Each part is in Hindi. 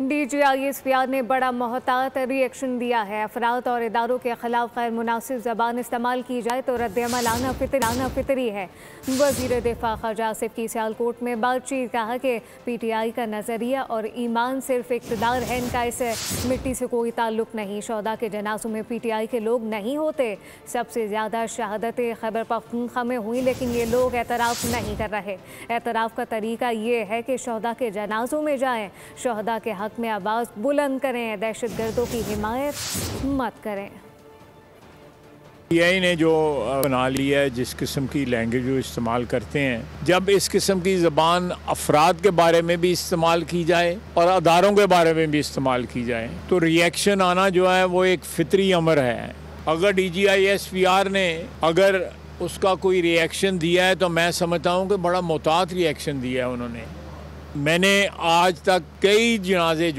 DGISPR ने बड़ा मोहतात रिएक्शन दिया है। अफराद और इदारों के खिलाफ गैर मुनासिब ज़बान इस्तेमाल की जाए तो रद्द-ए-अमल आना फितरी है। वज़ीर दिफा ख्वाजा आसिफ की सियालकोट में बातचीत, कहा कि PTI का नज़रिया और ईमान सिर्फ इक़्तिदार है, इनका इस मिट्टी से कोई ताल्लुक़ नहीं। शोहदा के जनाज़ों में PTI के लोग नहीं होते। सबसे ज़्यादा शहादतें खैबर पख्तूनख्वा में हुई, लेकिन ये लोग एतराफ़ नहीं कर रहे। एतराफ़ का तरीका ये है कि शोहदा के जनाज़ों में जाएँ, शोहदा के हक़ में आवाज़ बुलंद करें, दहशत गर्दों की हिमायत मत करें। PTI ने जो बना लिया है, जिस किस्म की लैंग्वेज वो इस्तेमाल करते हैं, जब इस किस्म की ज़बान अफराद के बारे में भी इस्तेमाल की जाए और अदारों के बारे में भी इस्तेमाल की जाए तो रिएक्शन आना जो है वो एक फितरी अमर है। अगर DGISPR ने अगर उसका कोई रिएक्शन दिया है तो मैं समझता हूँ कि बड़ा मोहतात रिएक्शन दिया है उन्होंने। मैंने आज तक कई जनाजे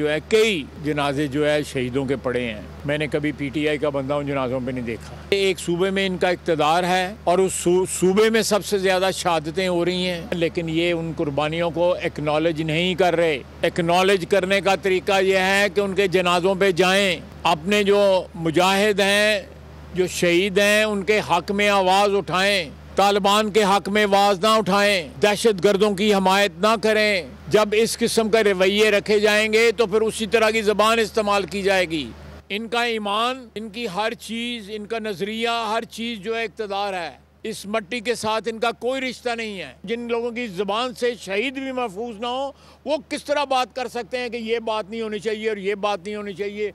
जो है शहीदों के पढ़े हैं। मैंने कभी PTI का बंदा उन जनाजों पे नहीं देखा। एक सूबे में इनका इक़्तिदार है और उस सूबे में सबसे ज़्यादा शहादतें हो रही हैं, लेकिन ये उन कुर्बानियों को एक्नॉलेज नहीं कर रहे। एक्नॉलेज करने का तरीका यह है कि उनके जनाजों पे जाएं, अपने जो मुजाहिद हैं, जो शहीद हैं, उनके हक़ में आवाज़ उठाएं, तालिबान के हक़ में आवाज़ ना उठाएं, दहशत गर्दों की हमायत ना करें। जब इस किस्म का रवैये रखे जाएंगे तो फिर उसी तरह की ज़बान इस्तेमाल की जाएगी। इनका ईमान, इनकी हर चीज़, इनका नज़रिया, हर चीज़ जो है इक़्तिदार है। इस मट्टी के साथ इनका कोई रिश्ता नहीं है। जिन लोगों की ज़बान से शहीद भी महफूज ना हो, वो किस तरह बात कर सकते हैं कि ये बात नहीं होनी चाहिए और ये बात नहीं होनी चाहिए।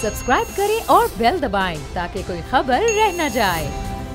सब्सक्राइब करें और बेल दबाएं ताकि कोई खबर रह न जाए।